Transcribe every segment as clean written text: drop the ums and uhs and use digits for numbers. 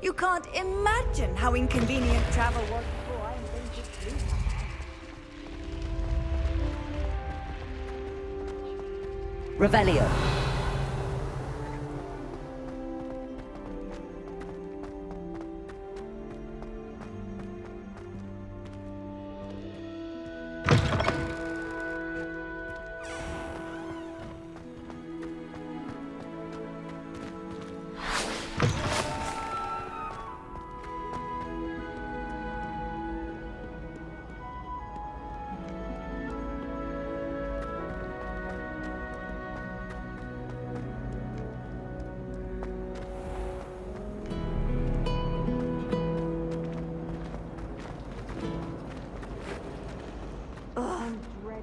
You can't imagine how inconvenient travel was before I invented you. Revelio.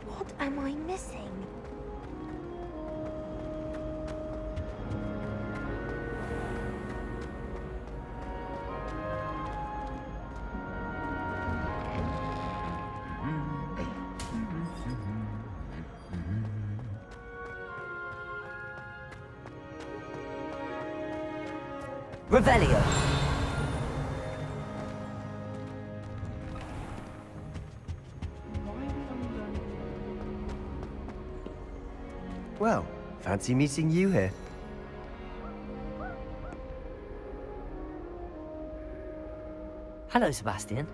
What am I missing? Revelio. Well, fancy meeting you here. Hello, Sebastian.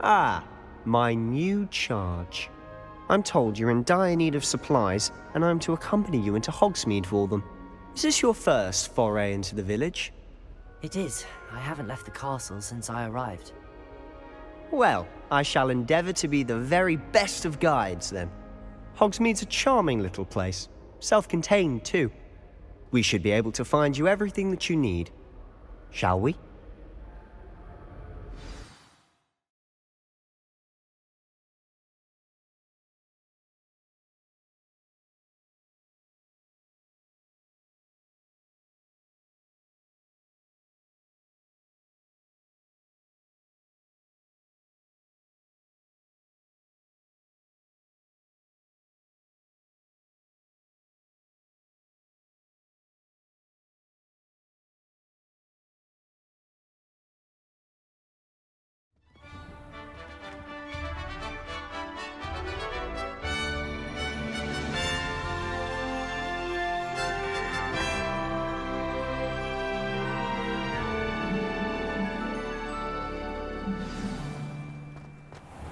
Ah, my new charge. I'm told you're in dire need of supplies, and I'm to accompany you into Hogsmeade for them. Is this your first foray into the village? It is. I haven't left the castle since I arrived. Well, I shall endeavour to be the very best of guides, then. Hogsmeade's a charming little place, self-contained too. We should be able to find you everything that you need. Shall we?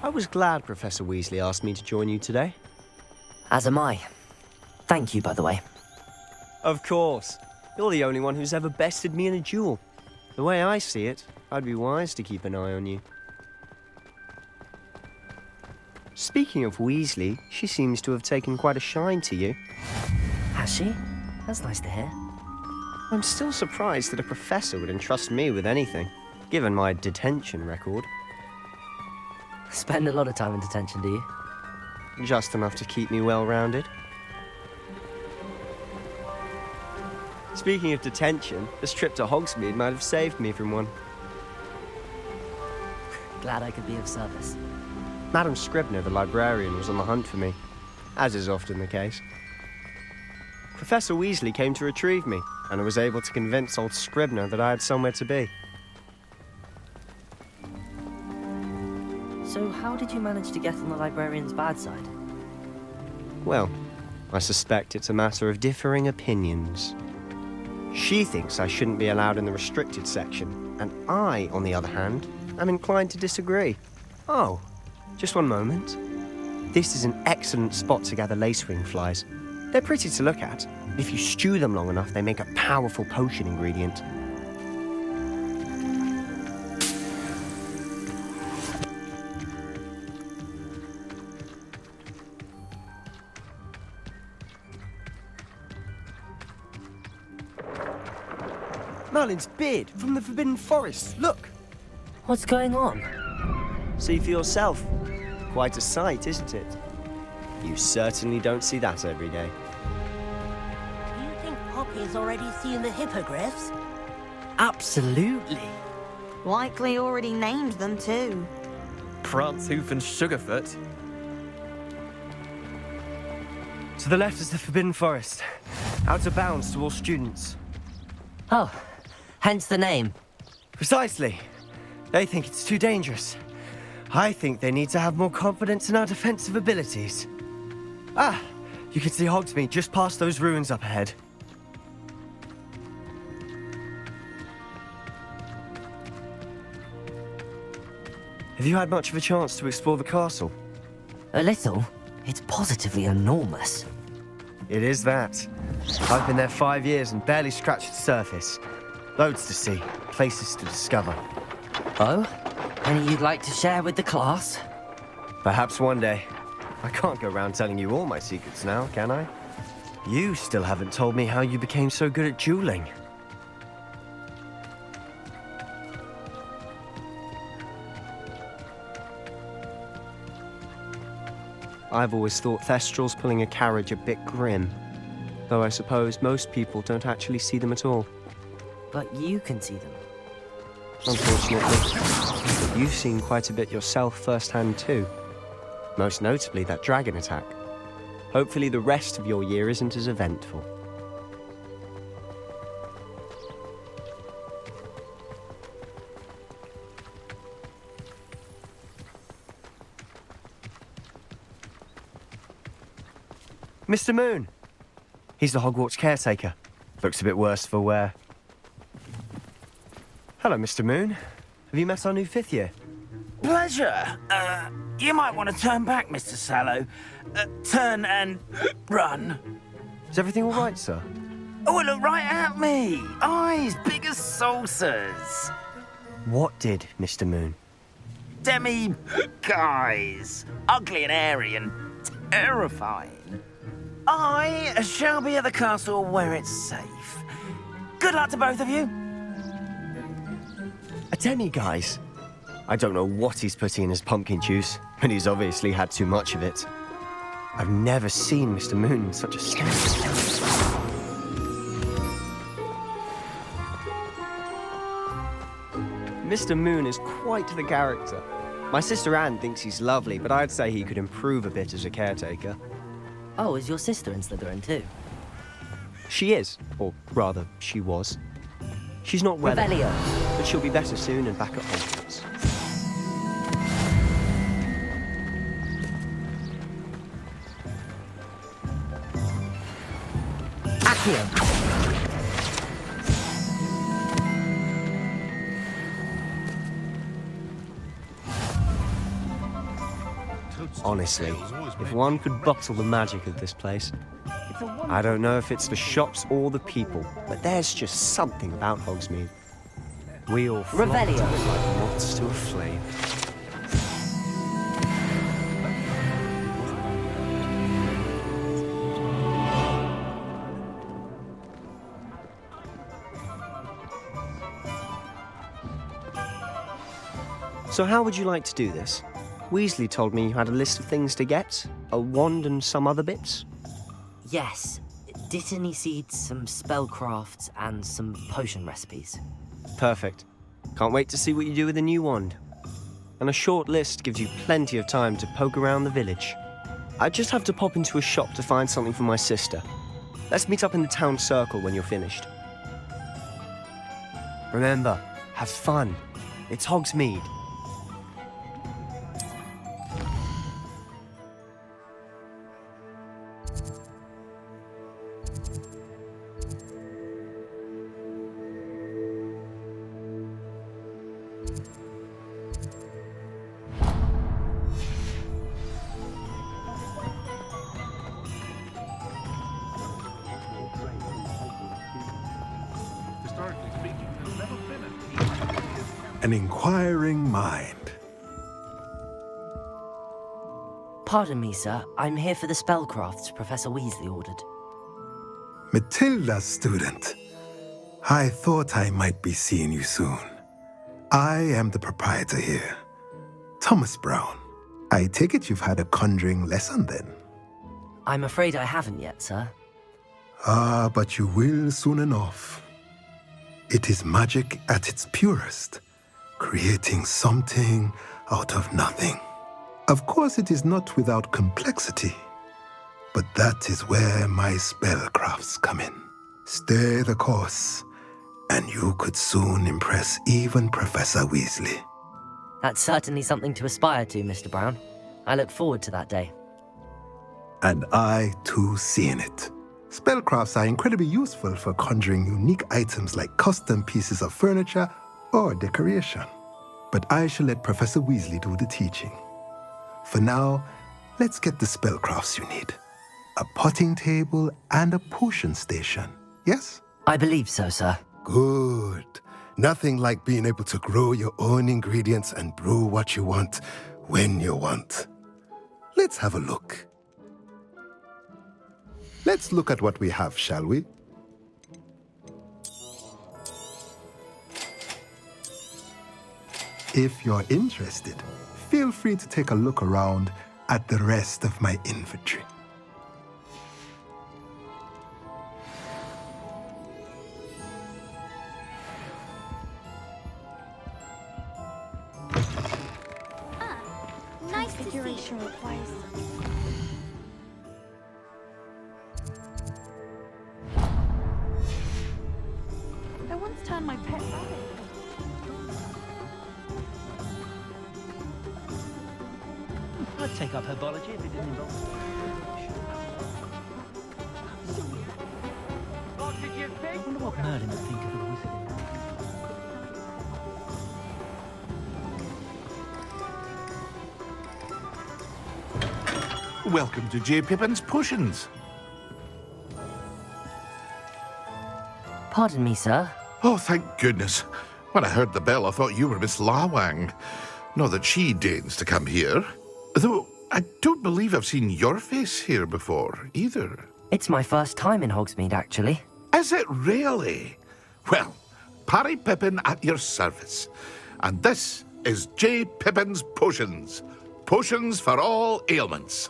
I was glad Professor Weasley asked me to join you today. As am I. Thank you, by the way. Of course. You're the only one who's ever bested me in a duel. The way I see it, I'd be wise to keep an eye on you. Speaking of Weasley, she seems to have taken quite a shine to you. Has she? That's nice to hear. I'm still surprised that a professor would entrust me with anything, given my detention record. Spend a lot of time in detention, do you? Just enough to keep me well-rounded. Speaking of detention, this trip to Hogsmeade might have saved me from one. Glad I could be of service. Madam Scribner, the librarian, was on the hunt for me, as is often the case. Professor Weasley came to retrieve me, and I was able to convince old Scribner that I had somewhere to be. So how did you manage to get on the librarian's bad side? Well, I suspect it's a matter of differing opinions. She thinks I shouldn't be allowed in the restricted section, and I, on the other hand, am inclined to disagree. Oh, just one moment. This is an excellent spot to gather lacewing flies. They're pretty to look at, but if you stew them long enough, they make a powerful potion ingredient. Merlin's beard from the Forbidden Forest, look! What's going on? See for yourself. Quite a sight, isn't it? You certainly don't see that every day. Do you think Poppy's already seen the hippogriffs? Absolutely. Likely already named them too. Prance, Hoof and Sugarfoot. To the left is the Forbidden Forest. Out of bounds to all students. Oh, hence the name. Precisely. They think it's too dangerous. I think they need to have more confidence in our defensive abilities. Ah, you can see Hogsmeade just past those ruins up ahead. Have you had much of a chance to explore the castle? A little. It's positively enormous. It is that. I've been there 5 years and barely scratched the surface. Loads to see, places to discover. Oh? Any you'd like to share with the class? Perhaps one day. I can't go around telling you all my secrets now, can I? You still haven't told me how you became so good at dueling. I've always thought Thestrals pulling a carriage a bit grim. Though I suppose most people don't actually see them at all. But you can see them. Unfortunately. But you've seen quite a bit yourself firsthand too. Most notably that dragon attack. Hopefully the rest of your year isn't as eventful. Mr. Moon! He's the Hogwarts caretaker. Looks a bit worse for wear. Hello, Mr. Moon. Have you met our new 5th year? Pleasure. You might want to turn back, Mr. Sallow. Turn and run. Is everything all right, sir? Oh, look right at me. Eyes big as saucers. What did, Mr. Moon? Guys. Ugly and airy and terrifying. I shall be at the castle where it's safe. Good luck to both of you. A demi-guise? I don't know what he's putting in his pumpkin juice, but he's obviously had too much of it. I've never seen Mr. Moon in such a state. Mr. Moon is quite the character. My sister Anne thinks he's lovely, but I'd say he could improve a bit as a caretaker. Oh, is your sister in Slytherin too? She is, or rather, she was. She's not well, Revelio. but she'll be better soon and back at Hogwarts. Accio. Honestly, if one could bottle the magic of this place. I don't know if it's the shops or the people, but there's just something about Hogsmeade. We all flock to Revelio. it like moths to a flame. So how would you like to do this? Weasley told me you had a list of things to get, a wand and some other bits. Yes. Dittany seeds, some spellcrafts, and some potion recipes. Perfect. Can't wait to see what you do with the new wand. And a short list gives you plenty of time to poke around the village. I just have to pop into a shop to find something for my sister. Let's meet up in the town circle when you're finished. Remember, have fun. It's Hogsmeade. An inquiring mind. Pardon me, sir. I'm here for the spellcrafts Professor Weasley ordered. Matilda's student. I thought I might be seeing you soon. I am the proprietor here, Thomas Brown. I take it you've had a conjuring lesson then? I'm afraid I haven't yet, sir. Ah, but you will soon enough. It is magic at its purest, creating something out of nothing. Of course, it is not without complexity, but that is where my spellcrafts come in. Stay the course, and you could soon impress even Professor Weasley. That's certainly something to aspire to, Mr. Brown. I look forward to that day. And I, too, seeing it. Spellcrafts are incredibly useful for conjuring unique items like custom pieces of furniture or decoration. But I shall let Professor Weasley do the teaching. For now, let's get the spellcrafts you need. A potting table and a potion station, yes? I believe so, sir. Good. Nothing like being able to grow your own ingredients and brew what you want when you want. Let's have a look. Let's look at what we have, shall we? If you're interested, feel free to take a look around at the rest of my inventory. Nice configuration requires. I once turned my pet rabbit. I'd take up herbology if it didn't involve. What did you I think? wonder what Merlin would think of a wizard in that. Welcome to J. Pippin's Potions. Pardon me, sir. Oh, thank goodness. When I heard the bell, I thought you were Miss Lawang. Not that she deigns to come here. Though I don't believe I've seen your face here before, either. It's my first time in Hogsmeade, actually. Is it really? Well, Parry Pippin at your service. And this is J. Pippin's Potions. Potions for all ailments.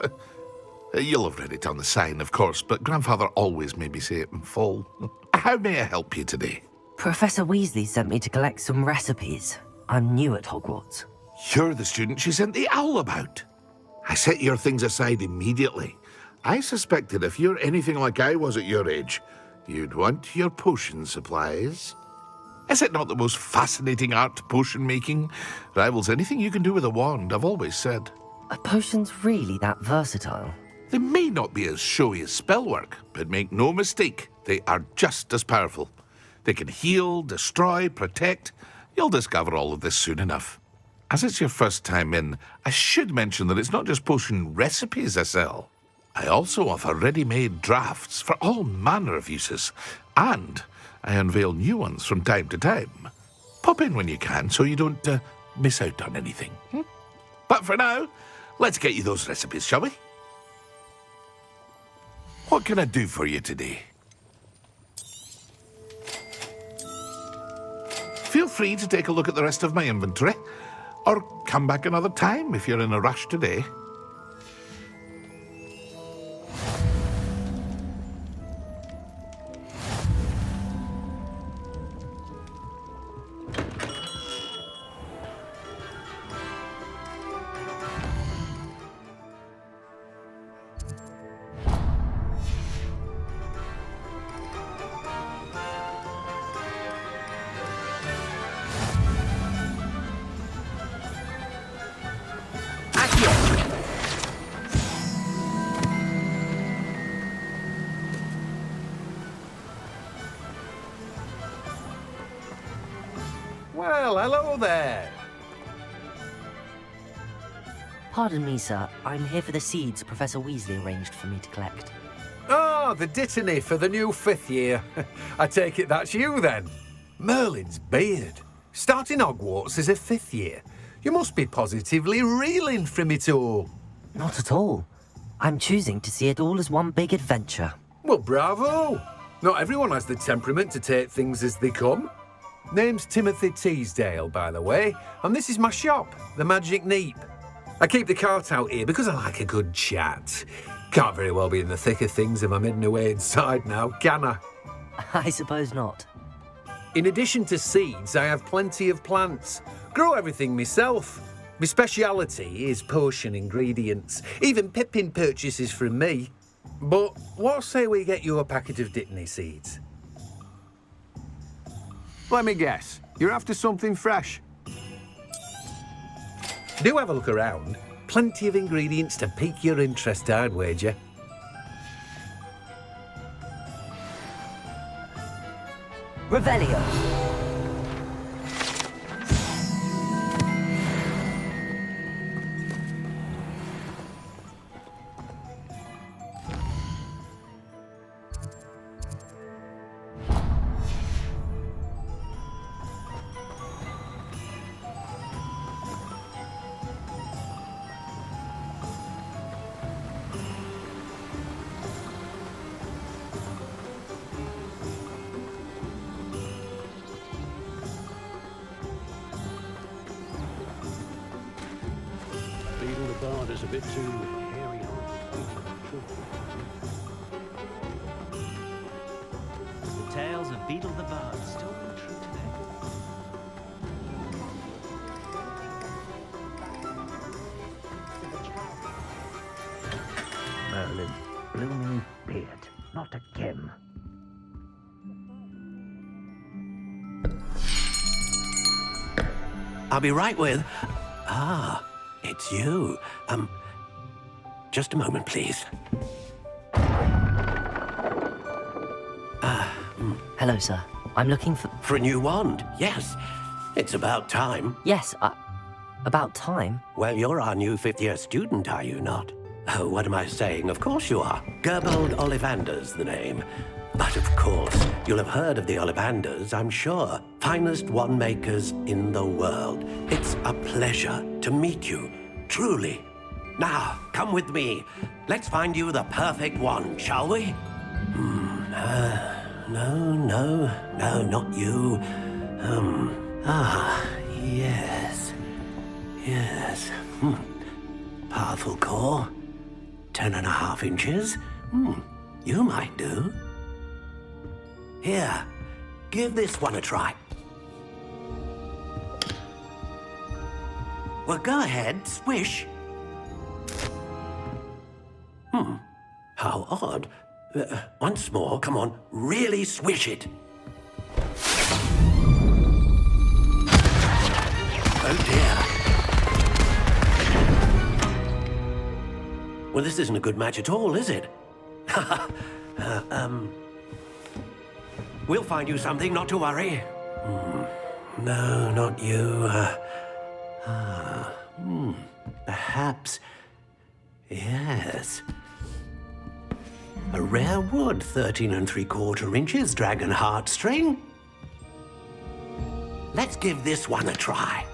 You'll have read it on the sign, of course, but Grandfather always made me say it in full. How may I help you today? Professor Weasley sent me to collect some recipes. I'm new at Hogwarts. You're the student she sent the owl about. I set your things aside immediately. I suspected if you're anything like I was at your age, you'd want your potion supplies. Is it not the most fascinating art, potion making? Rivals anything you can do with a wand, I've always said. Are potions really that versatile? They may not be as showy as spellwork, but make no mistake, they are just as powerful. They can heal, destroy, protect. You'll discover all of this soon enough. As it's your first time in, I should mention that it's not just potion recipes I sell. I also offer ready-made drafts for all manner of uses, and I unveil new ones from time to time. Pop in when you can so you don't miss out on anything. But for now, let's get you those recipes, shall we? What can I do for you today? Feel free to take a look at the rest of my inventory, or come back another time if you're in a rush today. Well, hello there. Pardon me, sir. I'm here for the seeds Professor Weasley arranged for me to collect. Oh, the dittany for the new 5th year. I take it that's you, then. Merlin's beard. Starting Hogwarts as a 5th year. You must be positively reeling from it all. Not at all. I'm choosing to see it all as one big adventure. Well, bravo. Not everyone has the temperament to take things as they come. Name's Timothy Teasdale, by the way, and this is my shop, the Magic Neep. I keep the cart out here because I like a good chat. Can't very well be in the thick of things if I'm hidden away inside now, can I? I suppose not. In addition to seeds, I have plenty of plants. Grow everything myself. My speciality is potion ingredients. Even Pippin purchases from me. But what say we get you a packet of dittany seeds? Let me guess. You're after something fresh. Do have a look around. Plenty of ingredients to pique your interest, I'd wager. Revelio. Is a bit too hairy. The tales of Beetle the Bard still ring true today. Merlin, blooming beard, not a Kim. I'll be right with... Ah, it's you. Just a moment, please. Hello, sir. I'm looking for... For a new wand, yes. It's about time. Yes, about time? Well, you're our new fifth-year student, are you not? Oh, what am I saying? Of course you are. Gerbold Ollivander's the name. But of course, you'll have heard of the Ollivanders, I'm sure. Finest wand makers in the world. It's a pleasure to meet you, truly. Now, come with me. Let's find you the perfect wand, shall we? No, not you. Yes. Powerful core. 10.5 inches. You might do. Here, give this one a try. Well, go ahead, swish. How odd. Once more, come on, really swish it. Oh dear. Well, this isn't a good match at all, is it? We'll find you something, not to worry. No, not you. Perhaps... Yes. A rare wood, 13 3/4 inches, dragon heartstring. Let's give this one a try.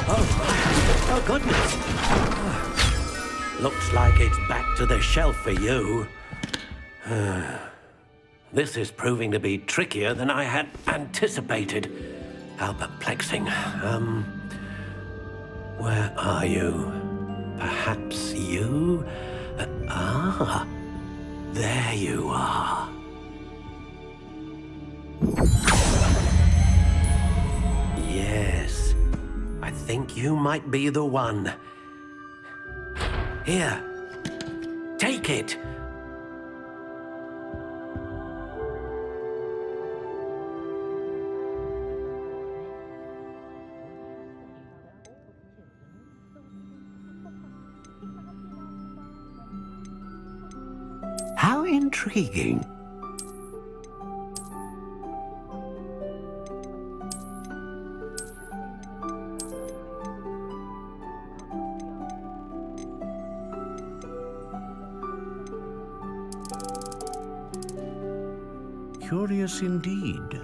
Oh, goodness. Looks like it's back to the shelf for you. This is proving to be trickier than I had anticipated. How perplexing. Where are you? Perhaps you? There you are. Yes, I think you might be the one. Here, take it. How intriguing. Curious indeed.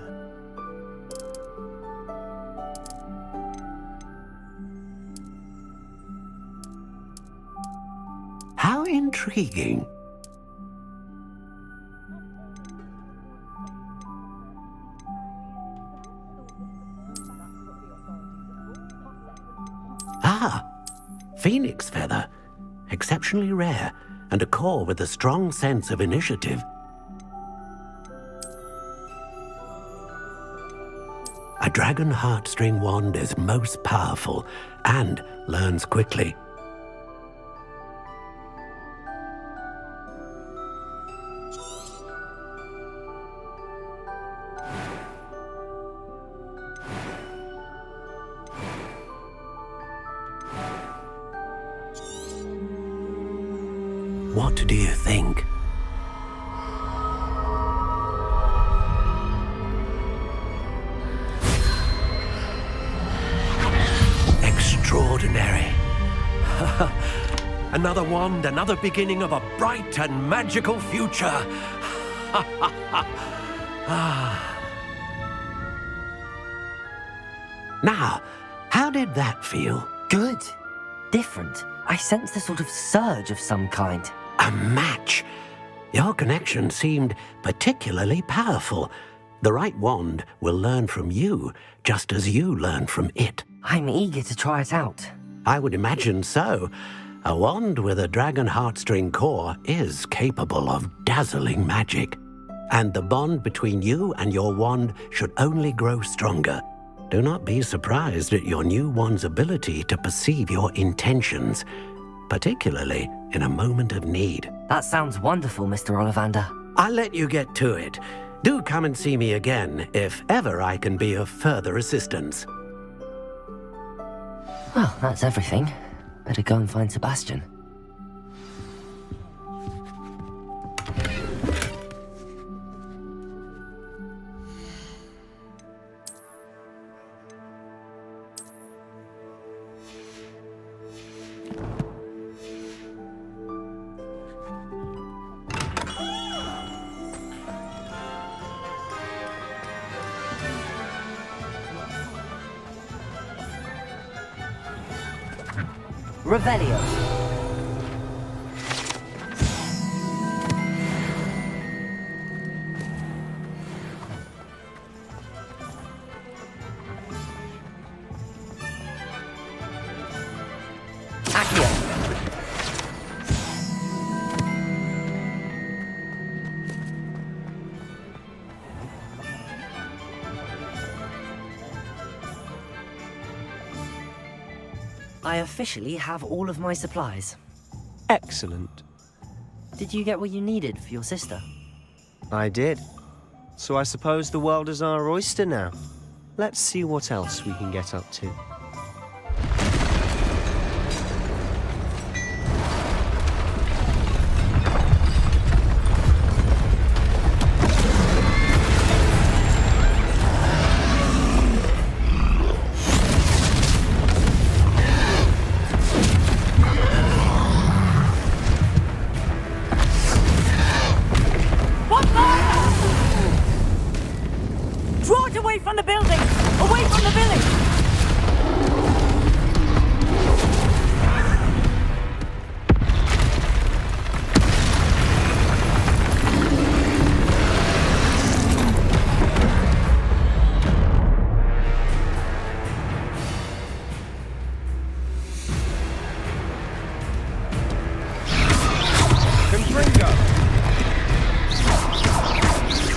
How intriguing. Phoenix feather. Exceptionally rare, and a core with a strong sense of initiative. A dragon heartstring wand is most powerful and learns quickly. What do you think? Extraordinary. Another wand, another beginning of a bright and magical future. Now, how did that feel? Good. Different. I sensed a sort of surge of some kind. A match. Your connection seemed particularly powerful. The right wand will learn from you, just as you learn from it. I'm eager to try it out. I would imagine so. A wand with a dragon heartstring core is capable of dazzling magic. And the bond between you and your wand should only grow stronger. Do not be surprised at your new wand's ability to perceive your intentions, particularly in a moment of need. That sounds wonderful, Mr. Ollivander. I'll let you get to it. Do come and see me again if ever I can be of further assistance. Well, that's everything. Better go and find Sebastian. Revelio. Akhir. I officially have all of my supplies. Excellent. Did you get what you needed for your sister? I did. So I suppose the world is our oyster now. Let's see what else we can get up to.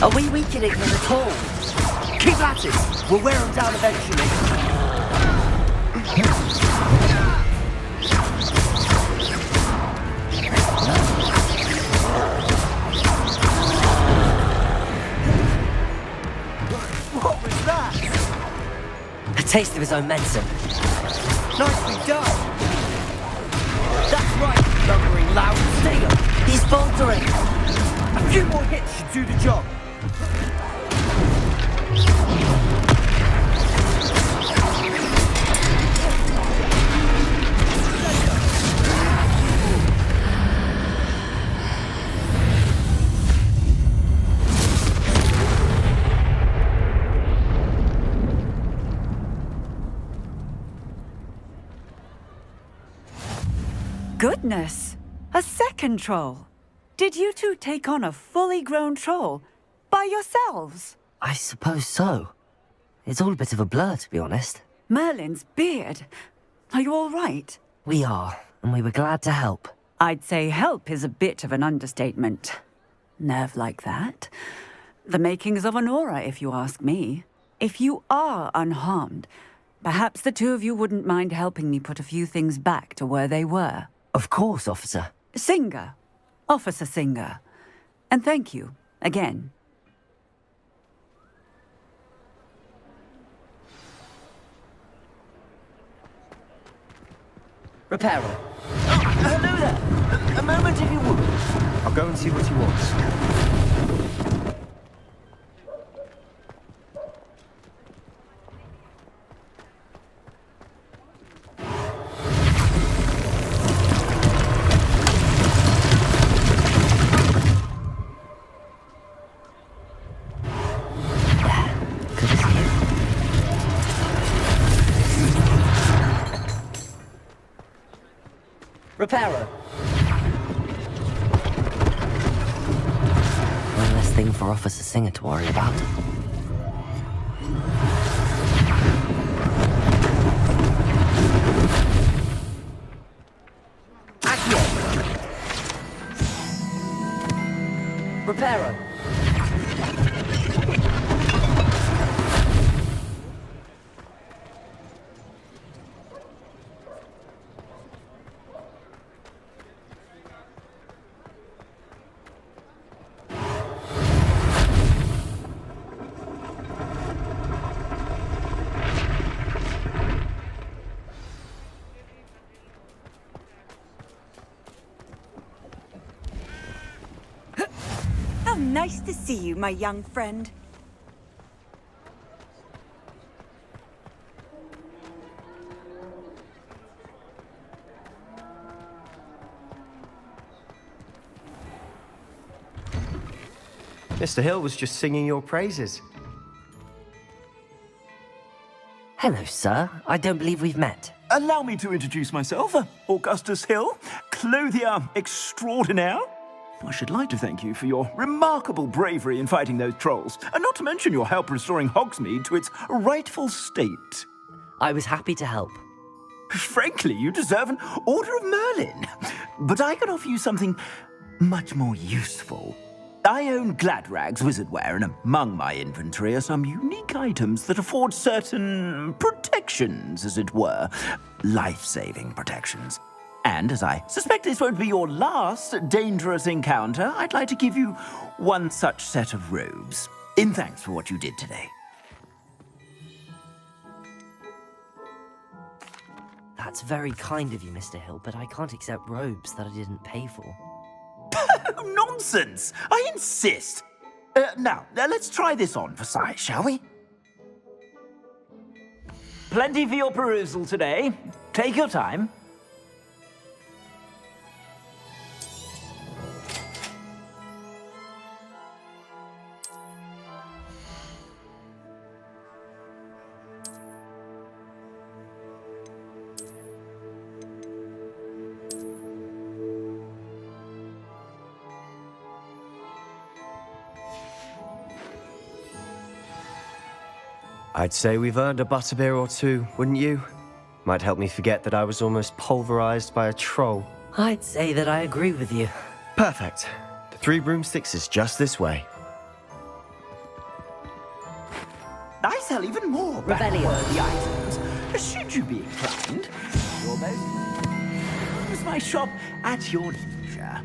Are we weakening them at all? Keep at it! We'll wear them down eventually. What was that? A taste of his own medicine. Nicely done. That's right, lumbering loud stinger. He's faltering. A few more hits should do the job. Goodness! A second troll! Did you two take on a fully grown troll by yourselves? I suppose so. It's all a bit of a blur, to be honest. Merlin's beard. Are you all right? We are, and we were glad to help. I'd say help is a bit of an understatement. Nerve like that. The makings of an aura, if you ask me. If you are unharmed, perhaps the two of you wouldn't mind helping me put a few things back to where they were. Of course, officer. Singer. Officer Singer. And thank you, again. Reparo. Hello there! A moment if you would. I'll go and see what he wants. Reparo. One less thing for Officer Singer to worry about. Akhir. Reparo. How nice to see you, my young friend. Mr. Hill was just singing your praises. Hello, sir. I don't believe we've met. Allow me to introduce myself, Augustus Hill, clothier extraordinaire. I should like to thank you for your remarkable bravery in fighting those trolls, and not to mention your help restoring Hogsmeade to its rightful state. I was happy to help. Frankly, you deserve an Order of Merlin. But I can offer you something much more useful. I own Gladrag's wizardware, and among my inventory are some unique items that afford certain protections, as it were. Life-saving protections. And as I suspect this won't be your last dangerous encounter, I'd like to give you one such set of robes, in thanks for what you did today. That's very kind of you, Mr. Hill, but I can't accept robes that I didn't pay for. Nonsense! I insist! Now, let's try this on for size, shall we? Plenty for your perusal today. Take your time. I'd say we've earned a butterbeer or two, wouldn't you? Might help me forget that I was almost pulverized by a troll. I'd say that I agree with you. Perfect. The 3 broomsticks is just this way. I sell even more back-worthy items. Should you be inclined, you'll both use my shop at your leisure.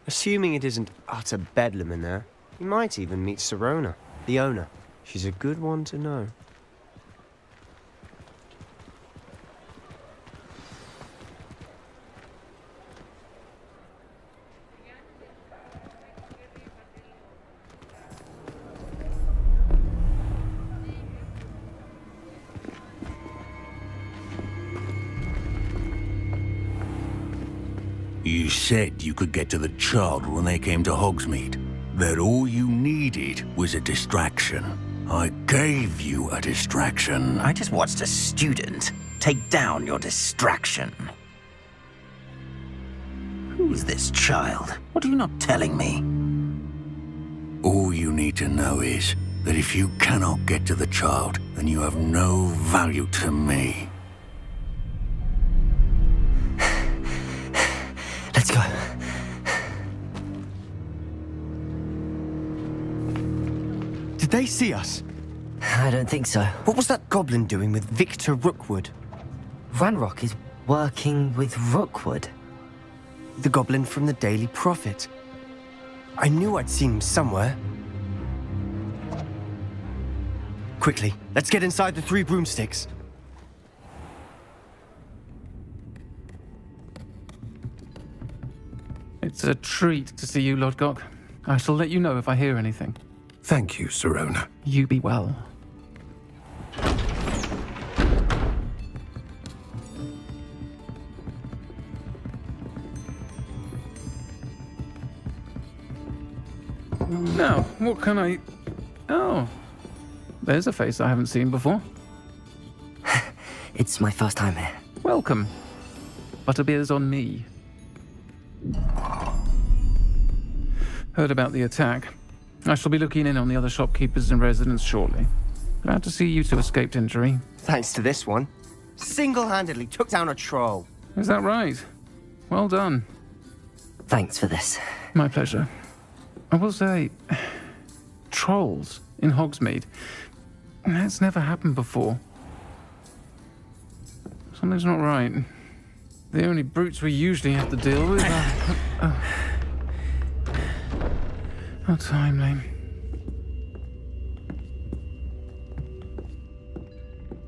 Assuming it isn't utter bedlam in there, you might even meet Serona, the owner. She's a good one to know. You said you could get to the child when they came to Hogsmeade. That all you needed was a distraction. I gave you a distraction. I just watched a student take down your distraction. Who's this child? What are you not telling me? All you need to know is that if you cannot get to the child, then you have no value to me. Let's go. Did they see us? I don't think so. What was that goblin doing with Victor Rookwood? Ranrock is working with Rookwood. The goblin from the Daily Prophet. I knew I'd seen him somewhere. Quickly, let's get inside the 3 broomsticks. It's a treat to see you, Lodgok. I shall let you know if I hear anything. Thank you, Sirona. You be well. Now, what can I... Oh, there's a face I haven't seen before. It's my first time here. Welcome. Butterbeer's on me. Heard about the attack. I shall be looking in on the other shopkeepers and residents shortly. Glad to see you two escaped injury. Thanks to this one. Single-handedly took down a troll. Is that right? Well done. Thanks for this. My pleasure. I will say, trolls in Hogsmeade. That's never happened before. Something's not right. The only brutes we usually have to deal with are... How timely.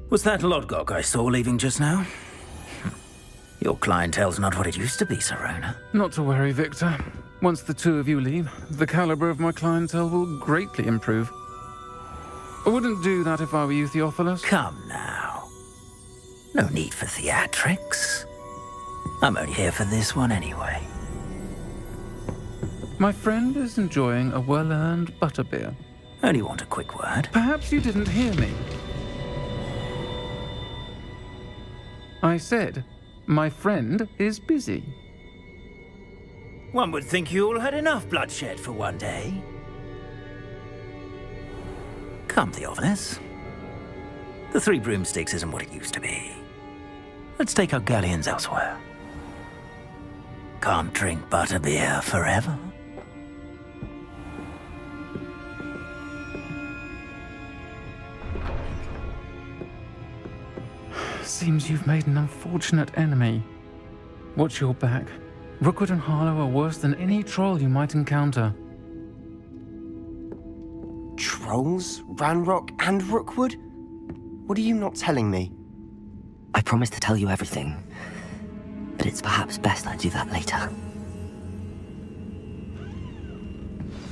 Was that Lodgok I saw leaving just now? Your clientele's not what it used to be, Sirona. Not to worry, Victor. Once the two of you leave, the caliber of my clientele will greatly improve. I wouldn't do that if I were you, Theophilus. Come now. No need for theatrics. I'm only here for this one anyway. My friend is enjoying a well-earned butterbeer. Only want a quick word. Perhaps you didn't hear me. I said, my friend is busy. One would think you all had enough bloodshed for one day. Come, Theophilus. The 3 broomsticks isn't what it used to be. Let's take our galleons elsewhere. Can't drink butterbeer forever. Seems you've made an unfortunate enemy. Watch your back. Rookwood and Harlow are worse than any troll you might encounter. Trolls? Ranrock and Rookwood? What are you not telling me? I promised to tell you everything, but it's perhaps best I do that later.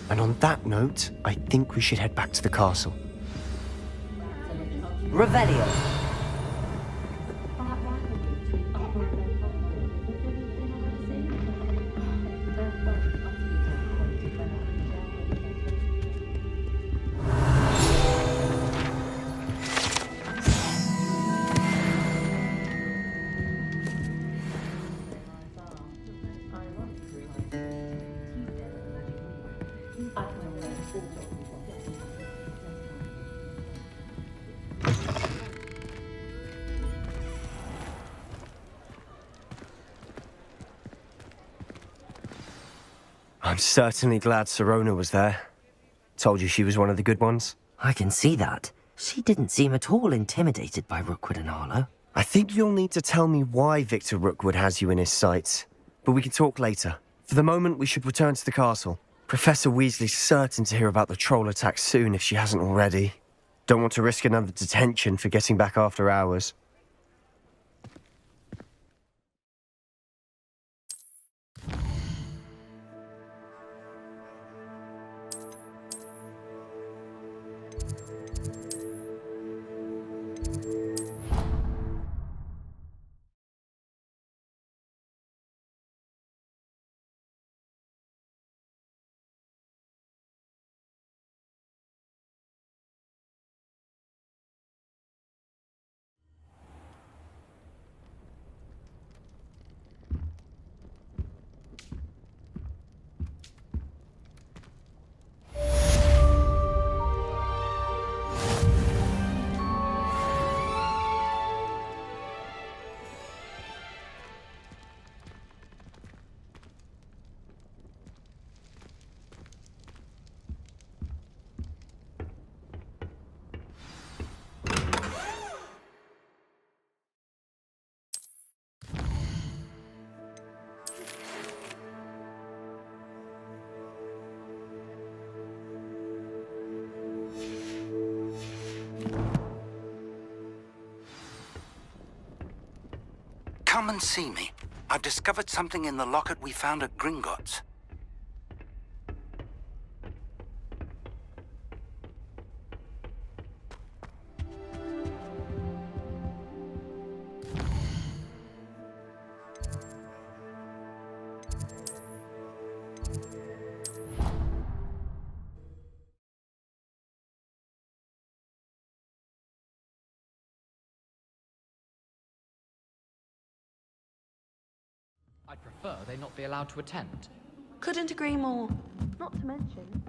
And on that note, I think we should head back to the castle. Revelio. I'm certainly glad Sirona was there. Told you she was one of the good ones. I can see that. She didn't seem at all intimidated by Rookwood and Harlow. I think you'll need to tell me why Victor Rookwood has you in his sights. But we can talk later. For the moment, we should return to the castle. Professor Weasley's certain to hear about the troll attack soon if she hasn't already. Don't want to risk another detention for getting back after hours. Come and see me. I've discovered something in the locket we found at Gringotts. I'd prefer they not be allowed to attend. Couldn't agree more. Not to mention...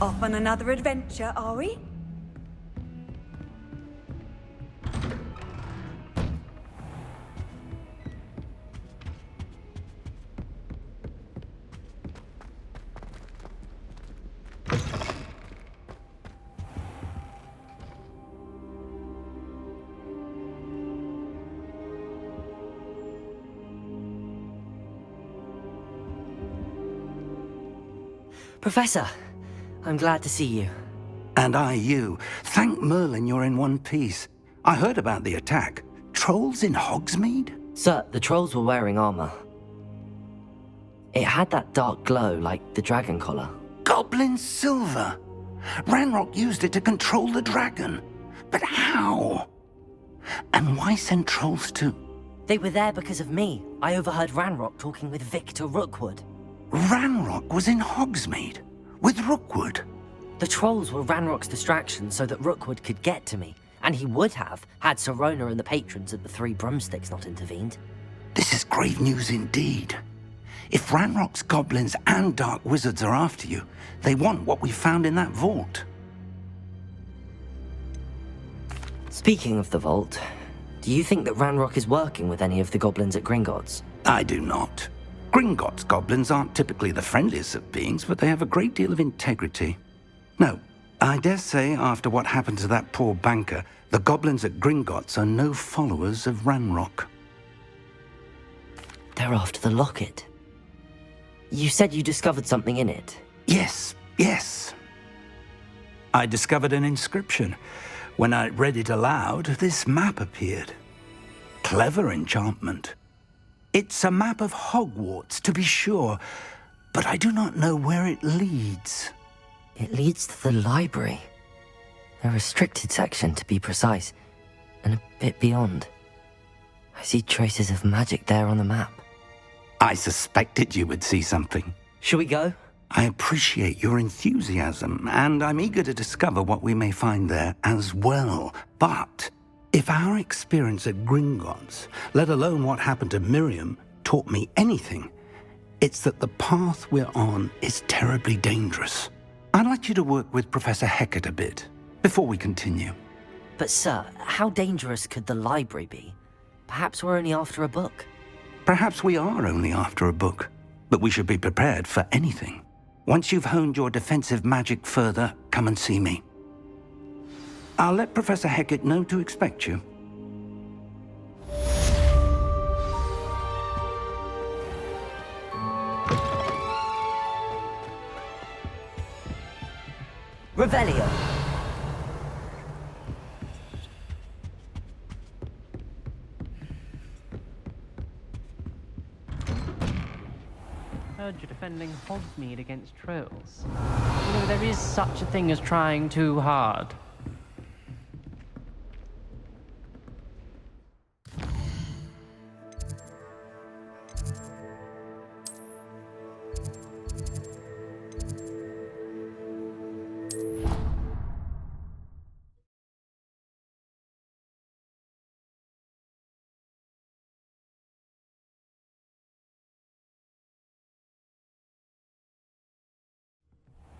Off on another adventure, are we? Professor, I'm glad to see you. And I you. Thank Merlin you're in one piece. I heard about the attack. Trolls in Hogsmeade? Sir, the trolls were wearing armor. It had that dark glow like the dragon collar. Goblin silver! Ranrock used it to control the dragon. But how? And why send trolls too? They were there because of me. I overheard Ranrock talking with Victor Rookwood. Ranrock was in Hogsmeade? With Rookwood? The trolls were Ranrock's distraction so that Rookwood could get to me. And he would have, had Serona and the patrons at the Three Broomsticks not intervened. This is grave news indeed. If Ranrock's goblins and dark wizards are after you, they want what we found in that vault. Speaking of the vault, do you think that Ranrock is working with any of the goblins at Gringotts? I do not. Gringotts goblins aren't typically the friendliest of beings, but they have a great deal of integrity. No, I dare say after what happened to that poor banker, the goblins at Gringotts are no followers of Ranrock. They're after the locket. You said you discovered something in it. Yes. I discovered an inscription. When I read it aloud, this map appeared. Clever enchantment. It's a map of Hogwarts, to be sure, but I do not know where it leads. It leads to the library. A restricted section, to be precise, and a bit beyond. I see traces of magic there on the map. I suspected you would see something. Shall we go? I appreciate your enthusiasm, and I'm eager to discover what we may find there as well. But if our experience at Gringotts, let alone what happened to Miriam, taught me anything, it's that the path we're on is terribly dangerous. I'd like you to work with Professor Hecat a bit, before we continue. But sir, how dangerous could the library be? Perhaps we're only after a book. Perhaps we are only after a book, but we should be prepared for anything. Once you've honed your defensive magic further, come and see me. I'll let Professor Hecat know to expect you. Revelio. Heard you're defending Hogsmeade against trolls. You know, there is such a thing as trying too hard.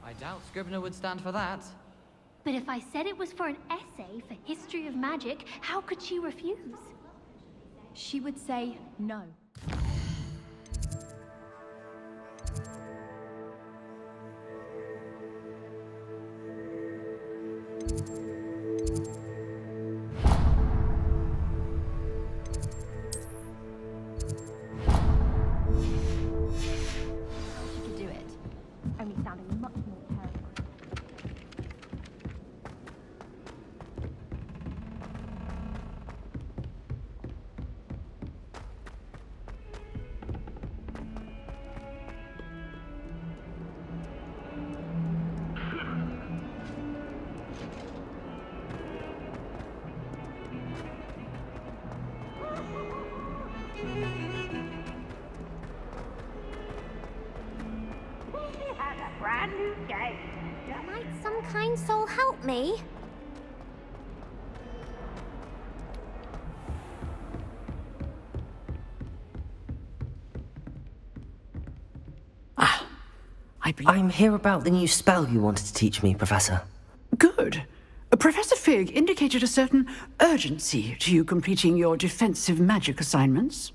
I doubt Scribner would stand for that. But if I said it was for an essay for history of magic, how could she refuse? She would say no. about me. I'm here about the new spell you wanted to teach me, Professor. Good. Professor Fig indicated a certain urgency to you completing your defensive magic assignments.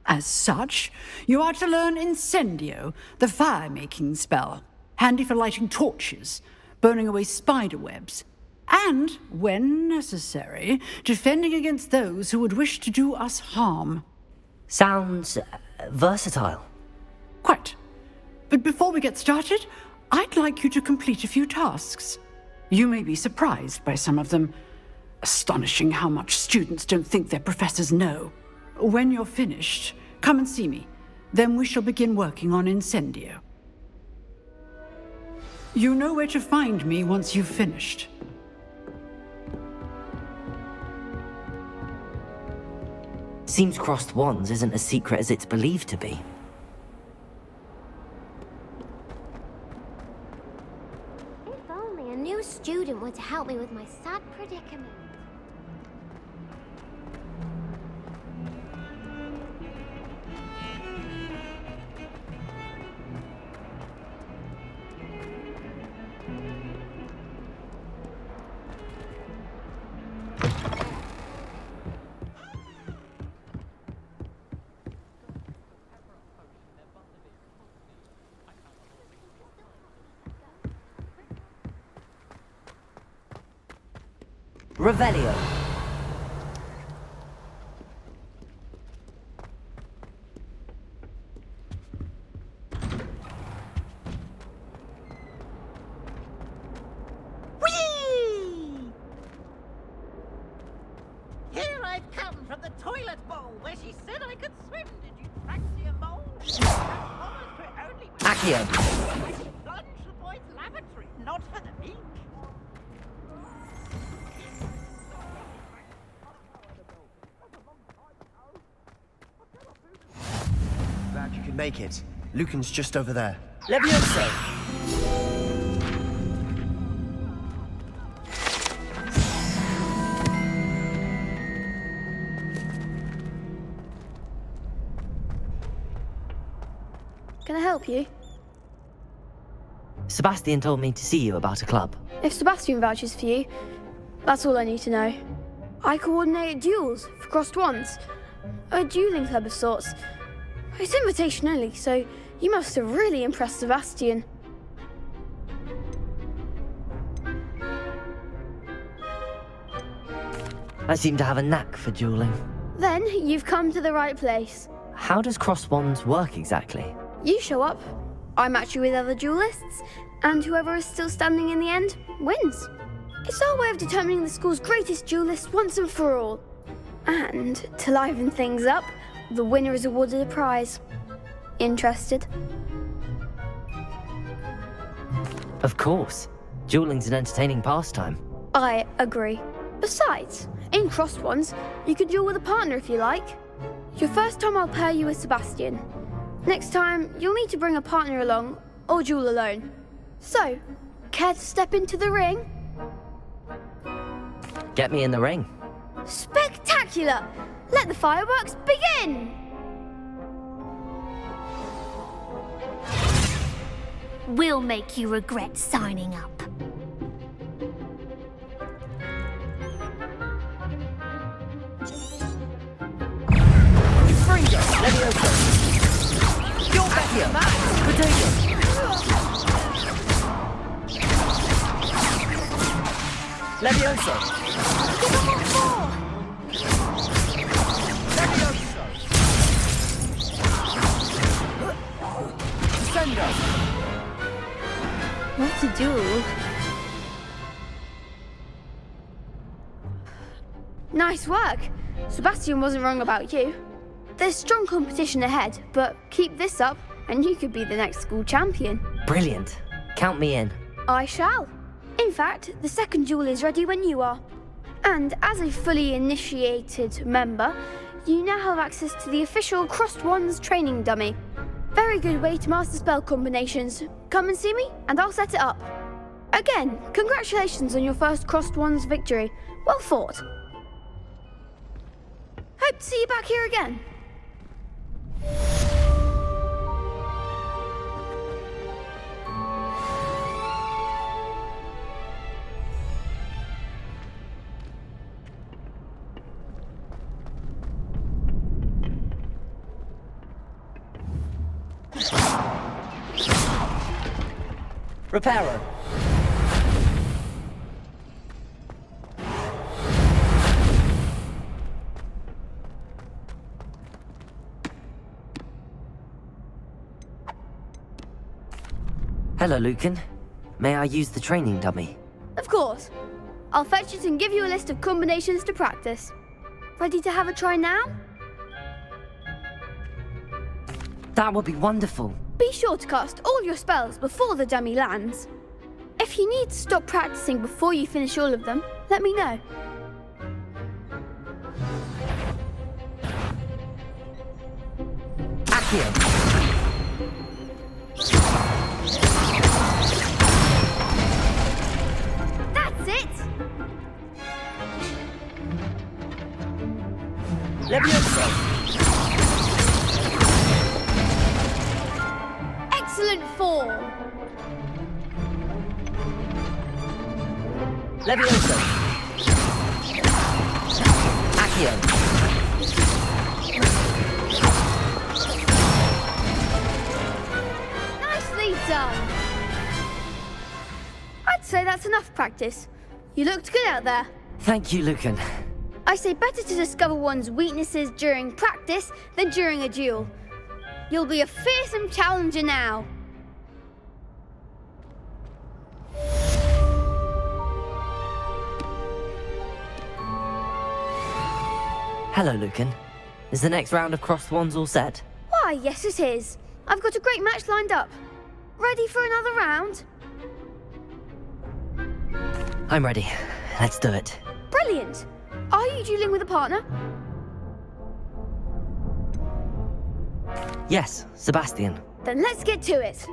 As such, you are to learn Incendio, the fire-making spell, handy for lighting torches, burning away spider webs, and, when necessary, defending against those who would wish to do us harm. Sounds versatile. Quite. But before we get started, I'd like you to complete a few tasks. You may be surprised by some of them. Astonishing how much students don't think their professors know. When you're finished, come and see me. Then we shall begin working on Incendio. You know where to find me once you've finished. Seems crossed wands isn't as secret as it's believed to be. If only a new student were to help me with my sad predicament. Revelio. Here I've come from the toilet bowl where she said I could swim. Did you fancy a mole? Accio. I should plunge the boy's lavatory, not for the ink. Glad you could make it. Lucan's just over there. Levioso. Can I help you? Sebastian told me to see you about a club. If Sebastian vouches for you, that's all I need to know. I coordinate duels for crossed wands. A dueling club of sorts. It's invitation only, so you must have really impressed Sebastian. I seem to have a knack for dueling. Then you've come to the right place. How does crossed wands work exactly? You show up, I match you with other duelists, and whoever is still standing in the end wins. It's our way of determining the school's greatest duelist once and for all. And to liven things up, the winner is awarded a prize. Interested? Of course. Dueling's an entertaining pastime. I agree. Besides, in crossed wands, you can duel with a partner if you like. Your first time I'll pair you with Sebastian. Next time, you'll need to bring a partner along, or duel alone. So, care to step into the ring? Get me in the ring. Spectacular! Let the fireworks begin! We'll make you regret signing up. Levioso. Give them all four! Levioso. Descendo. What a duel. Nice work. Sebastian wasn't wrong about you. There's strong competition ahead, but keep this up and you could be the next school champion. Brilliant. Count me in. I shall. In fact, the second duel is ready when you are. And as a fully initiated member, you now have access to the official Crossed Wands training dummy. Very good way to master spell combinations. Come and see me, and I'll set it up. Again, congratulations on your first Crossed Wands victory. Well fought. Hope to see you back here again. Repairer. Hello, Lucan. May I use the training dummy? Of course. I'll fetch it and give you a list of combinations to practice. Ready to have a try now? That would be wonderful. Be sure to cast all your spells before the dummy lands. If you need to stop practicing before you finish all of them, let me know. Akhir. That's it! Leviosa. Excellent form! Leviosa. Akhir. Nicely done! I'd say that's enough practice. You looked good out there. Thank you, Lucan. I say better to discover one's weaknesses during practice than during a duel. You'll be a fearsome challenger now. Hello, Lucan. Is the next round of Crossed Wands all set? Why, yes it is. I've got a great match lined up. Ready for another round? I'm ready. Let's do it. Brilliant! Are you dueling with a partner? Yes, Sebastian. Then let's get to it.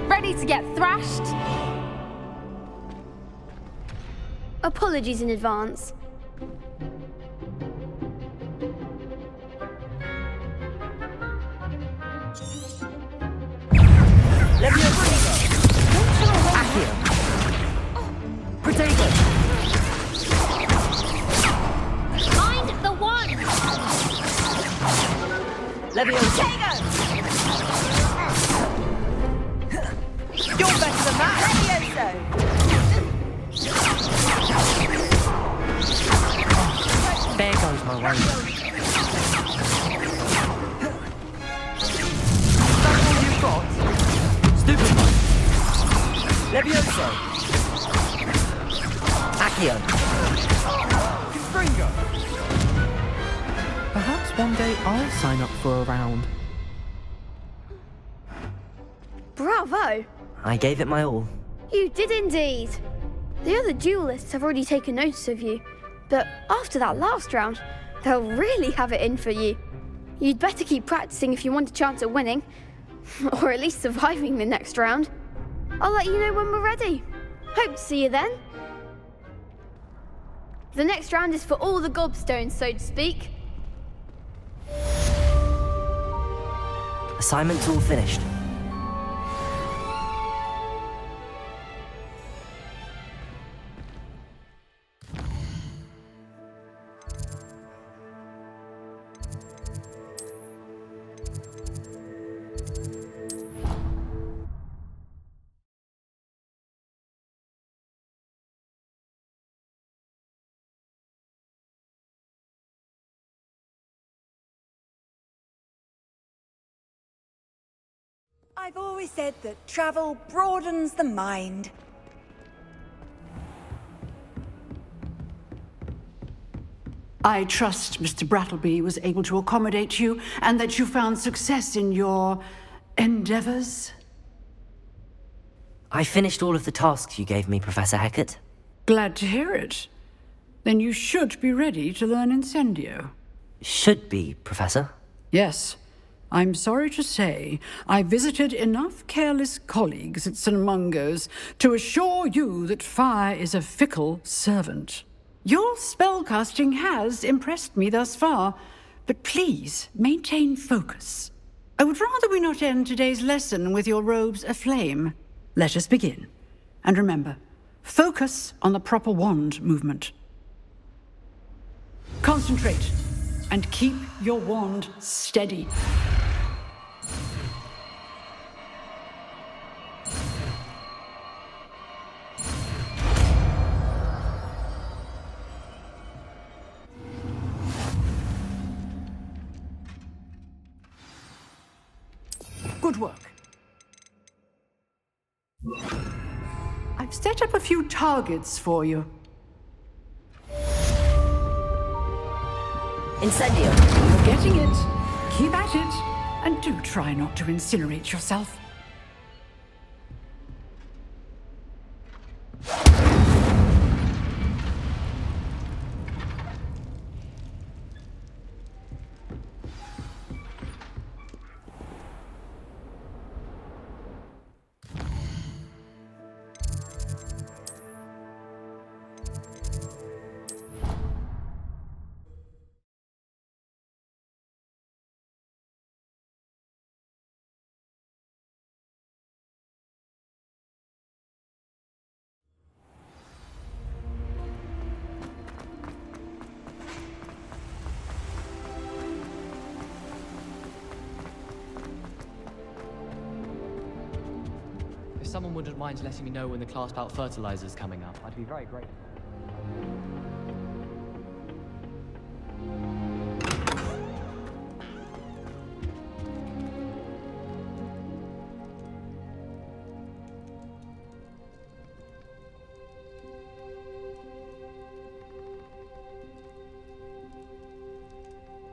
Ready to get thrashed? Apologies in advance. Akhir. Protego. Mind the one! Leviosa. You're better than that! Levioso! There goes my way. That's all you've got? Stupid one. Leviosa. Akhir. Confringo. Perhaps one day I'll sign up for a round. Bravo! I gave it my all. You did indeed. The other duelists have already taken notice of you, but after that last round, they'll really have it in for you. You'd better keep practicing if you want a chance at winning, or at least surviving the next round. I'll let you know when we're ready. Hope to see you then. The next round is for all the gobstones, so to speak. Assignment's all finished. I've always said that travel broadens the mind. I trust Mr. Brattleby was able to accommodate you and that you found success in your endeavors. I finished all of the tasks you gave me, Professor Hecat. Glad to hear it. Then you should be ready to learn Incendio. Should be, Professor. Yes. I'm sorry to say, I visited enough careless colleagues at St. Mungo's to assure you that fire is a fickle servant. Your spellcasting has impressed me thus far, but please maintain focus. I would rather we not end today's lesson with your robes aflame. Let us begin. And remember, focus on the proper wand movement. Concentrate, and keep your wand steady. Good work. I've set up a few targets for you. Incendio. You're getting it. Keep at it. And do try not to incinerate yourself. If someone wouldn't mind letting me know when the class about fertilizer's coming up, I'd be very grateful.